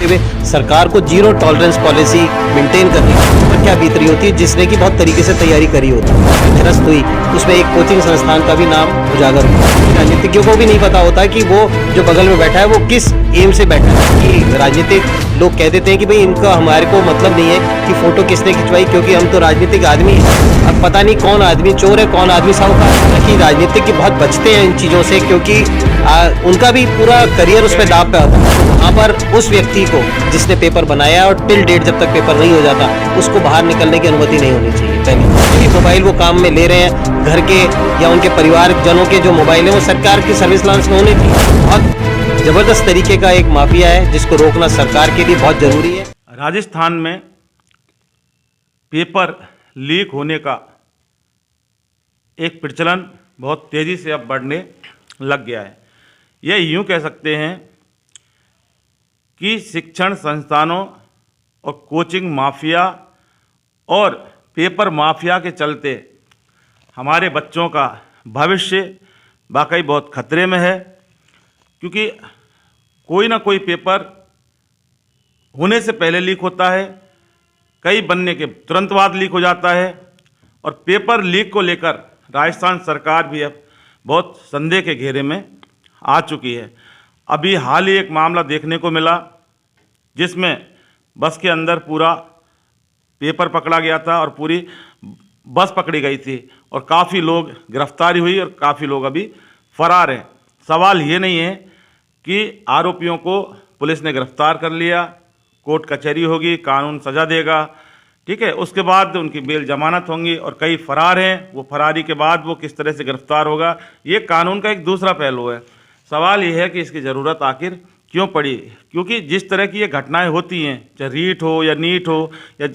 हुए सरकार को जीरो टॉलरेंस पॉलिसी मेंटेन करनी पर क्या बीत रही होती है, जिसने कि बहुत तरीके से तैयारी करी होती है, निरस्त हुई, उसमें एक कोचिंग संस्थान का भी नाम उजागर हुआ। राजनीतिज्ञों को भी नहीं पता होता कि वो जो बगल में बैठा है वो किस एम से बैठा है। कि राजनीतिक लोग कह देते हैं कि भाई इनका हमारे को मतलब नहीं है कि फोटो किसने खिंचवाई, क्योंकि हम तो राजनीतिक आदमी हैं। अब पता नहीं कौन आदमी चोर है, कौन आदमी साहूकार है। कि राजनीतिक की बहुत बचते हैं इन चीज़ों से, क्योंकि उनका भी पूरा करियर उस पर दाव पे होता है। वहाँ पर उस व्यक्ति को जिसने पेपर बनाया और टिल डेट जब तक पेपर नहीं हो जाता उसको बाहर निकलने की अनुमति नहीं होनी चाहिए। पहले मोबाइल वो काम में ले रहे हैं, घर के या उनके परिवारजनों के जो मोबाइल है वो सरकार की सर्विस लाइंस में होने चाहिए। बहुत जबरदस्त तरीके का एक माफिया है जिसको रोकना सरकार के लिए बहुत जरूरी है। राजस्थान में पेपर लीक होने का एक प्रचलन बहुत तेज़ी से अब बढ़ने लग गया है। यह यूँ कह सकते हैं कि शिक्षण संस्थानों और कोचिंग माफिया और पेपर माफिया के चलते हमारे बच्चों का भविष्य वाकई बहुत खतरे में है, क्योंकि कोई ना कोई पेपर होने से पहले लीक होता है, कई बनने के तुरंत बाद लीक हो जाता है। और पेपर लीक को लेकर राजस्थान सरकार भी अब बहुत संदेह के घेरे में आ चुकी है। अभी हाल ही एक मामला देखने को मिला जिसमें बस के अंदर पूरा पेपर पकड़ा गया था और पूरी बस पकड़ी गई थी और काफ़ी लोग गिरफ्तारी हुई और काफ़ी लोग अभी फरार हैं। सवाल ये नहीं है कि आरोपियों को पुलिस ने गिरफ्तार कर लिया, कोर्ट कचहरी होगी, कानून सज़ा देगा, ठीक है, उसके बाद उनकी बेल जमानत होंगी और कई फरार हैं, वो फरारी के बाद वो किस तरह से गिरफ्तार होगा, ये कानून का एक दूसरा पहलू है। सवाल ये है कि इसकी ज़रूरत आखिर क्यों पड़ी, क्योंकि जिस तरह की ये घटनाएं होती हैं, चाहे रीट हो या नीट हो या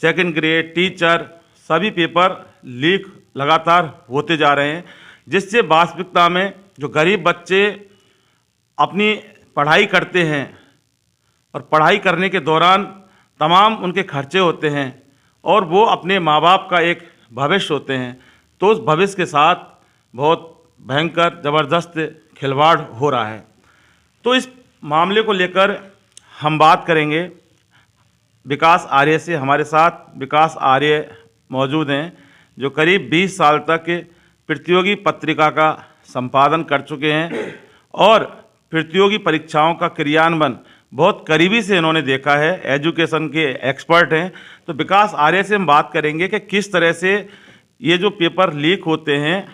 सेकंड ग्रेड टीचर, सभी पेपर लीक लगातार होते जा रहे हैं, जिससे वास्तविकता में जो गरीब बच्चे अपनी पढ़ाई करते हैं और पढ़ाई करने के दौरान तमाम उनके खर्चे होते हैं और वो अपने माँ बाप का एक भविष्य होते हैं, तो उस भविष्य के साथ बहुत भयंकर ज़बरदस्त खिलवाड़ हो रहा है। तो इस मामले को लेकर हम बात करेंगे विकास आर्य से। हमारे साथ विकास आर्य मौजूद हैं जो करीब 20 साल तक प्रतियोगी पत्रिका का संपादन कर चुके हैं और प्रतियोगी परीक्षाओं का क्रियान्वयन बहुत करीबी से इन्होंने देखा है, एजुकेशन के एक्सपर्ट हैं। तो विकास आर्य से हम बात करेंगे कि किस तरह से ये जो पेपर लीक होते हैं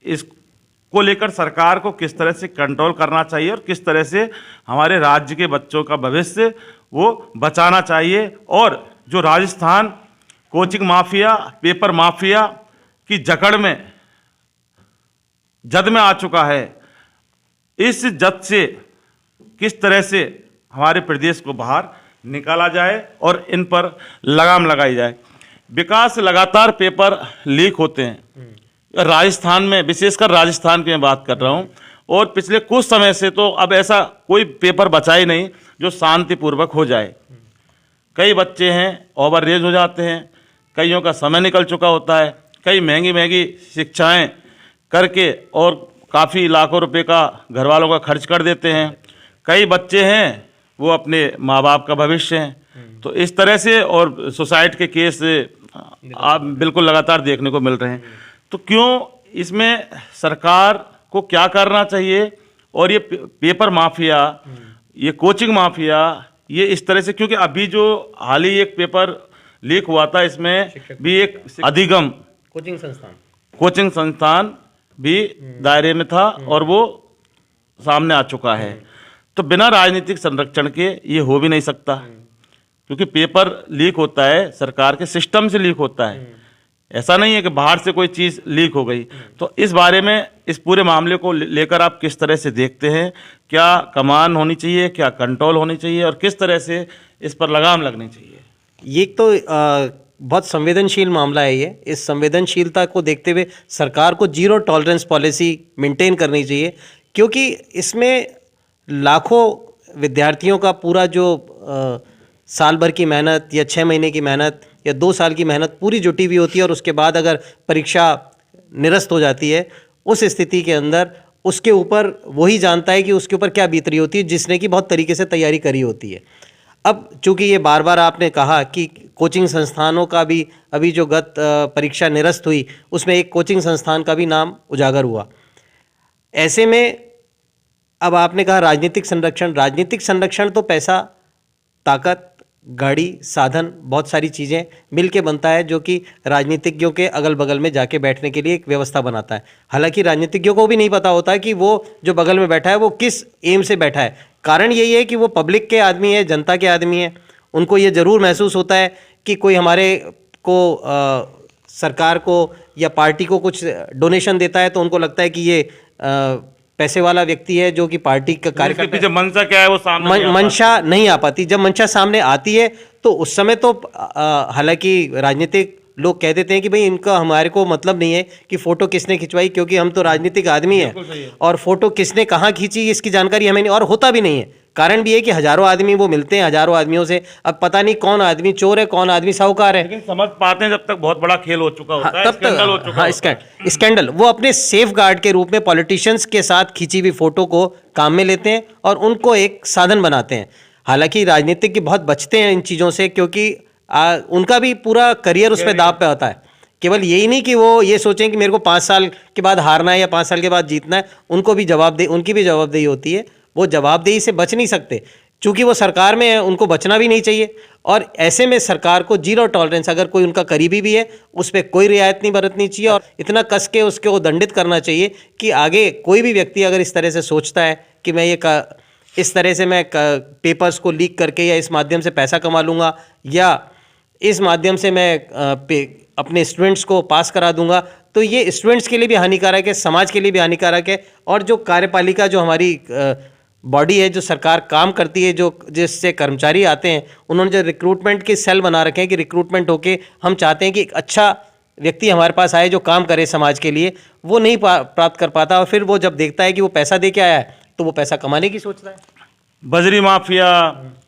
इसको लेकर सरकार को किस तरह से कंट्रोल करना चाहिए और किस तरह से हमारे राज्य के बच्चों का भविष्य वो बचाना चाहिए। और जो Rajasthan coaching mafia, paper mafia की जकड़ में जद में आ चुका है, इस जद से किस तरह से हमारे प्रदेश को बाहर निकाला जाए और इन पर लगाम लगाई जाए। विकास, लगातार पेपर लीक होते हैं राजस्थान में, विशेषकर राजस्थान की मैं बात कर रहा हूँ, और पिछले कुछ समय से तो अब ऐसा कोई पेपर बचा ही नहीं जो शांतिपूर्वक हो जाए। कई बच्चे हैं ओवररेज हो जाते हैं, कईयों का समय निकल चुका होता है, कई महंगी महंगी शिक्षाएं करके और काफ़ी लाखों रुपए का घर वालों का खर्च कर देते हैं। कई बच्चे हैं वो अपने माँ बाप का भविष्य हैं। तो इस तरह से और सुसाइड के केस आप बिल्कुल लगातार देखने को मिल रहे हैं। तो क्यों इसमें सरकार को क्या करना चाहिए, और ये पेपर माफिया, ये कोचिंग माफिया, ये इस तरह से, क्योंकि अभी जो हाल ही एक पेपर लीक हुआ था इसमें भी एक अधिगम कोचिंग संस्थान भी दायरे में था और वो सामने आ चुका है। तो बिना राजनीतिक संरक्षण के ये हो भी नहीं सकता, क्योंकि पेपर लीक होता है सरकार के सिस्टम से लीक होता है, ऐसा नहीं है कि बाहर से कोई चीज़ लीक हो गई। तो इस बारे में, इस पूरे मामले को लेकर आप किस तरह से देखते हैं, क्या कमान होनी चाहिए, क्या कंट्रोल होनी चाहिए और किस तरह से इस पर लगाम लगनी चाहिए? ये तो बहुत संवेदनशील मामला है ये। इस संवेदनशीलता को देखते हुए सरकार को जीरो टॉलरेंस पॉलिसी मेंटेन करनी चाहिए, क्योंकि इसमें लाखों विद्यार्थियों का पूरा जो साल भर की मेहनत या 6 महीने की मेहनत या 2 साल की मेहनत पूरी जुटी हुई होती है और उसके बाद अगर परीक्षा निरस्त हो जाती है, उस स्थिति के अंदर उसके ऊपर वही जानता है कि उसके ऊपर क्या बीत रही होती है, जिसने कि बहुत तरीके से तैयारी करी होती है। अब चूंकि ये बार बार आपने कहा कि कोचिंग संस्थानों का भी अभी जो गत परीक्षा निरस्त हुई उसमें एक कोचिंग संस्थान का भी नाम उजागर हुआ। ऐसे में अब आपने कहा राजनीतिक संरक्षण तो पैसा, ताकत, गाड़ी, साधन, बहुत सारी चीज़ें मिल के बनता है, जो कि राजनीतिज्ञों के अगल बगल में जाके बैठने के लिए एक व्यवस्था बनाता है। हालांकि राजनीतिज्ञों को भी नहीं पता होता कि वो जो बगल में बैठा है वो किस एम से बैठा है। कारण यही है कि वो पब्लिक के आदमी है, जनता के आदमी है। उनको ये ज़रूर महसूस होता है कि कोई हमारे को सरकार को या पार्टी को कुछ डोनेशन देता है, तो उनको लगता है कि ये पैसे वाला व्यक्ति है जो कि पार्टी का कार्यकर्ता। पीछे मंशा क्या है वो सामने मंशा नहीं आ पाती। जब मंशा सामने आती है तो उस समय तो हालांकि राजनीतिक लोग कह देते हैं कि भाई इनका हमारे को मतलब नहीं है कि फोटो किसने खिंचवाई, क्योंकि हम तो राजनीतिक आदमी हैं, और फोटो किसने कहाँ खींची इसकी जानकारी हमें नहीं, और होता भी नहीं है। कारण भी है कि हजारों आदमी वो मिलते हैं, हजारों आदमियों से, अब पता नहीं कौन आदमी चोर है, कौन आदमी साहूकार है। लेकिन समझ पाते हैं जब तक बहुत बड़ा खेल हो चुका होता है, स्कैंडल हो चुका होता है। स्कैंडल वो अपने सेफ गार्ड के रूप में पॉलिटिशियंस के साथ खींची हुई फोटो को काम में लेते हैं और उनको एक साधन बनाते हैं। हालांकि राजनीतिक बहुत बचते हैं इन चीज़ों से, क्योंकि उनका भी पूरा करियर उस पर दाव पे होता है। केवल यही नहीं कि वो ये सोचें कि मेरे को 5 साल के बाद हारना है या 5 साल के बाद जीतना है, उनको भी उनकी भी जवाबदेही होती है। वो जवाबदेही से बच नहीं सकते, चूंकि वो सरकार में है, उनको बचना भी नहीं चाहिए। और ऐसे में सरकार को जीरो टॉलरेंस, अगर कोई उनका करीबी भी है उस पर कोई रियायत नहीं बरतनी चाहिए, और इतना कस के उसको दंडित करना चाहिए कि आगे कोई भी व्यक्ति अगर इस तरह से सोचता है कि मैं इस तरह से मैं पेपर्स को लीक करके या इस माध्यम से पैसा कमा लूँगा, या इस माध्यम से मैं अपने स्टूडेंट्स को पास करा दूंगा, तो ये स्टूडेंट्स के लिए भी हानिकारक है, समाज के लिए भी हानिकारक है। और जो कार्यपालिका, जो हमारी बॉडी है, जो सरकार काम करती है, जो जिससे कर्मचारी आते हैं, उन्होंने जो रिक्रूटमेंट के सेल बना रखे हैं कि रिक्रूटमेंट होके हम चाहते हैं कि एक अच्छा व्यक्ति हमारे पास आए जो काम करे समाज के लिए, वो नहीं प्राप्त कर पाता। और फिर वो जब देखता है कि वो पैसा दे के आया है तो वो पैसा कमाने की सोचता है। बजरी माफिया,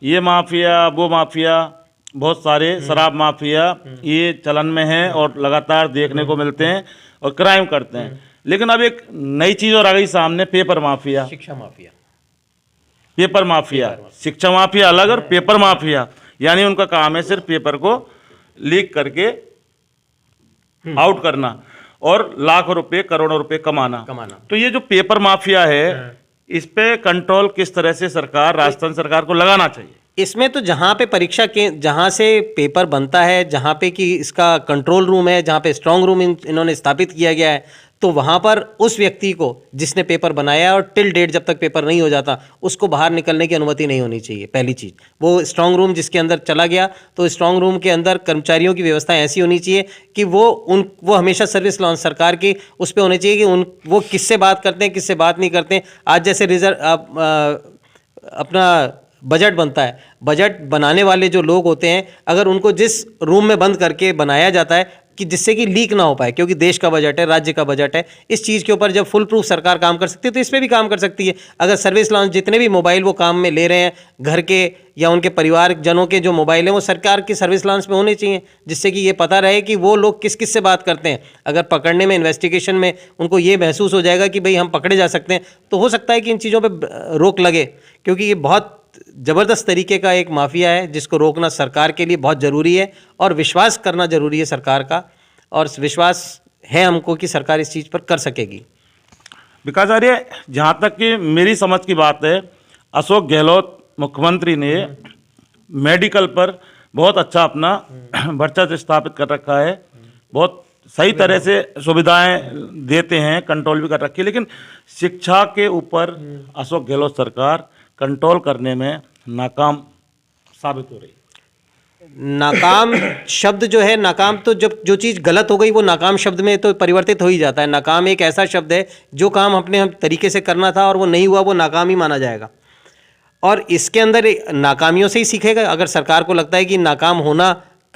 ये माफिया, वो माफिया, बहुत सारे शराब माफिया ये चलन में है और लगातार देखने को मिलते हैं और क्राइम करते हैं। लेकिन अब एक नई चीज और आ गई सामने, पेपर माफिया, शिक्षा माफिया। पेपर माफिया, शिक्षा माफिया अलग और पेपर माफिया, यानी उनका काम है सिर्फ पेपर को लीक करके आउट करना और लाखों रुपए, करोड़ों रुपए कमाना। तो ये जो पेपर माफिया है, इस पे कंट्रोल किस तरह से सरकार, राजस्थान सरकार को लगाना चाहिए? इसमें तो जहाँ पे परीक्षा के, जहाँ से पेपर बनता है, जहाँ पे कि इसका कंट्रोल रूम है, जहाँ पे स्ट्रांग रूम इन्होंने स्थापित किया गया है, तो वहाँ पर उस व्यक्ति को जिसने पेपर बनाया और टिल डेट जब तक पेपर नहीं हो जाता उसको बाहर निकलने की अनुमति नहीं होनी चाहिए। पहली चीज़, वो स्ट्रांग रूम जिसके अंदर चला गया तो स्ट्रांग रूम के अंदर कर्मचारियों की व्यवस्था ऐसी होनी चाहिए कि वो हमेशा सर्विस लॉन्च सरकार की उस पर होनी चाहिए कि वो किससे बात करते हैं, किससे बात नहीं करते हैं। आज जैसे अपना बजट बनता है, बजट बनाने वाले जो लोग होते हैं, अगर उनको जिस रूम में बंद करके बनाया जाता है कि जिससे कि लीक ना हो पाए, क्योंकि देश का बजट है, राज्य का बजट है, इस चीज़ के ऊपर जब फुल प्रूफ सरकार काम कर सकती है तो इस पर भी काम कर सकती है। अगर सर्विस लॉन्च जितने भी मोबाइल वो काम में ले रहे हैं, घर के या उनके परिवार जनों के जो मोबाइल हैं, वो सरकार की सर्विस लॉन्च में होने चाहिए, जिससे कि ये पता रहे कि वो लोग किस किस से बात करते हैं। अगर पकड़ने में, इन्वेस्टिगेशन में उनको ये महसूस हो जाएगा कि भाई हम पकड़े जा सकते हैं, तो हो सकता है कि इन चीज़ों पर रोक लगे, क्योंकि ये बहुत ज़बरदस्त तरीके का एक माफिया है जिसको रोकना सरकार के लिए बहुत ज़रूरी है, और विश्वास करना ज़रूरी है सरकार का, और विश्वास है हमको कि सरकार इस चीज़ पर कर सकेगी। विकास आर्य, जहाँ तक कि मेरी समझ की बात है, अशोक गहलोत मुख्यमंत्री ने मेडिकल पर बहुत अच्छा अपना वर्चस्व स्थापित कर रखा है, बहुत सही तरह से सुविधाएं देते हैं, कंट्रोल भी कर रखी है। लेकिन शिक्षा के ऊपर अशोक गहलोत सरकार कंट्रोल करने में नाकाम साबित हो रही है। नाकाम शब्द जो है, नाकाम तो जब जो चीज़ गलत हो गई वो नाकाम शब्द में तो परिवर्तित हो ही जाता है। नाकाम एक ऐसा शब्द है, जो काम अपने तरीके से करना था और वो नहीं हुआ, वो नाकाम ही माना जाएगा। और इसके अंदर नाकामियों से ही सीखेगा। अगर सरकार को लगता है कि नाकाम होना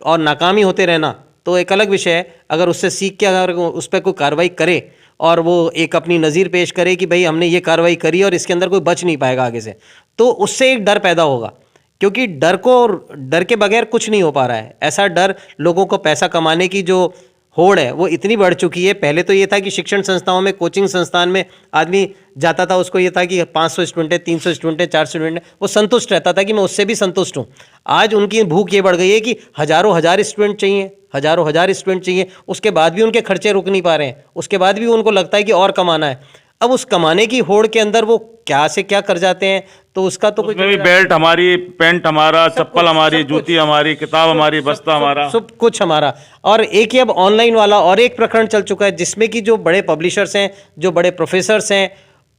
और नाकाम ही होते रहना तो एक अलग विषय है। अगर उससे सीख के अगर उस पर कोई कार्रवाई करे और वो एक अपनी नज़ीर पेश करे कि भाई हमने ये कार्रवाई करी और इसके अंदर कोई बच नहीं पाएगा आगे से, तो उससे एक डर पैदा होगा, क्योंकि डर के बगैर कुछ नहीं हो पा रहा है। ऐसा डर लोगों को पैसा कमाने की जो होड़ है वो इतनी बढ़ चुकी है। पहले तो ये था कि शिक्षण संस्थाओं में, कोचिंग संस्थान में आदमी जाता था, उसको ये था कि 500 स्टूडेंट है, 300 स्टूडेंट है, 400 स्टूडेंट है, वो संतुष्ट रहता था कि मैं उससे भी संतुष्ट हूँ। आज उनकी भूख ये बढ़ गई है कि हजारों हजार स्टूडेंट चाहिए, हजारों हजार स्टूडेंट चाहिए, उसके बाद भी उनके खर्चे रुक नहीं पा रहे हैं, उसके बाद भी उनको लगता है कि और कमाना है। अब उस कमाने की होड़ के अंदर वो क्या से क्या कर जाते हैं, तो उसका तो उसमें भी बेल्ट हमारी, पैंट हमारा, चप्पल हमारी, जूती हमारी, किताब हमारी, बस्ता हमारा, सब कुछ हमारा। और एक ही अब ऑनलाइन वाला और एक प्रकरण चल चुका है जिसमें कि जो बड़े पब्लिशर्स हैं, जो बड़े प्रोफेसर्स हैं,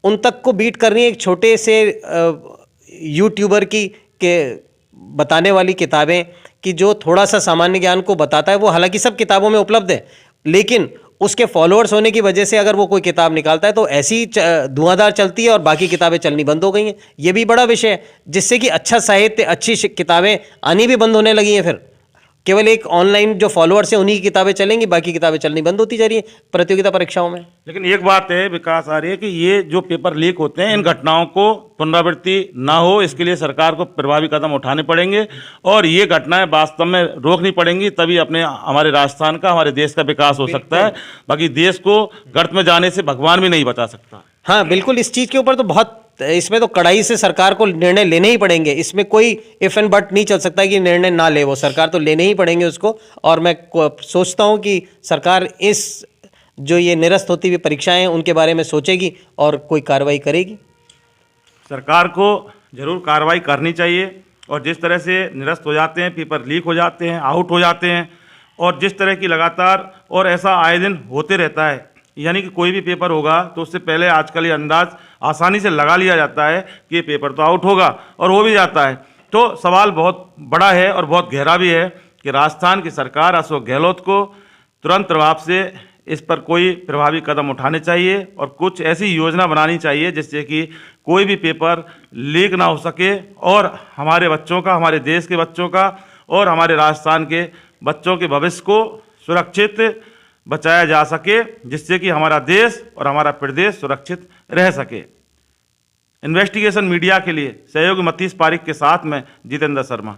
उन तक को बीट करनी है एक छोटे से यूट्यूबर की के बताने वाली किताबें, कि जो थोड़ा सा सामान्य ज्ञान को बताता है। वो हालांकि सब किताबों में उपलब्ध है, लेकिन उसके फॉलोअर्स होने की वजह से अगर वो कोई किताब निकालता है तो ऐसी धुआंधार चलती है और बाकी किताबें चलनी बंद हो गई हैं। ये भी बड़ा विषय है, जिससे कि अच्छा साहित्य, अच्छी किताबें आनी भी बंद होने लगी हैं। फिर केवल एक ऑनलाइन जो फॉलोअर्स हैं उन्हीं की किताबें चलेंगी, बाकी किताबें चलनी बंद होती जा रही है प्रतियोगिता परीक्षाओं में। लेकिन एक बात है विकास आ रही है कि ये जो पेपर लीक होते हैं, इन घटनाओं को पुनरावृत्ति ना हो, इसके लिए सरकार को प्रभावी कदम उठाने पड़ेंगे और ये घटनाएं वास्तव में रोकनी पड़ेंगी, तभी अपने हमारे राजस्थान का, हमारे देश का विकास हो सकता है। बाकी देश को गर्त में जाने से भगवान भी नहीं बचा सकता। हाँ बिल्कुल, इस चीज़ के ऊपर तो बहुत, इसमें तो कड़ाई से सरकार को निर्णय लेने ही पड़ेंगे। इसमें कोई इफ एंड बट नहीं चल सकता कि निर्णय ना ले, वो सरकार तो लेने ही पड़ेंगे उसको। और मैं सोचता हूँ कि सरकार इस जो ये निरस्त होती हुई परीक्षाएं हैं उनके बारे में सोचेगी और कोई कार्रवाई करेगी। सरकार को जरूर कार्रवाई करनी चाहिए। और जिस तरह से निरस्त हो जाते हैं, पेपर लीक हो जाते हैं, आउट हो जाते हैं, और जिस तरह की लगातार और ऐसा आए दिन होते रहता है, यानी कि कोई भी पेपर होगा तो उससे पहले आजकल ये अंदाज आसानी से लगा लिया जाता है कि ये पेपर तो आउट होगा, और हो भी जाता है। तो सवाल बहुत बड़ा है और बहुत गहरा भी है कि राजस्थान की सरकार अशोक गहलोत को तुरंत प्रभाव से इस पर कोई प्रभावी कदम उठाने चाहिए और कुछ ऐसी योजना बनानी चाहिए जिससे कि कोई भी पेपर लीक ना हो सके और हमारे बच्चों का, हमारे देश के बच्चों का और हमारे राजस्थान के बच्चों के भविष्य को सुरक्षित बचाया जा सके, जिससे कि हमारा देश और हमारा प्रदेश सुरक्षित रह सके। इन्वेस्टिगेशन मीडिया के लिए सहयोगी मतीश पारिक के साथ में जितेंद्र शर्मा।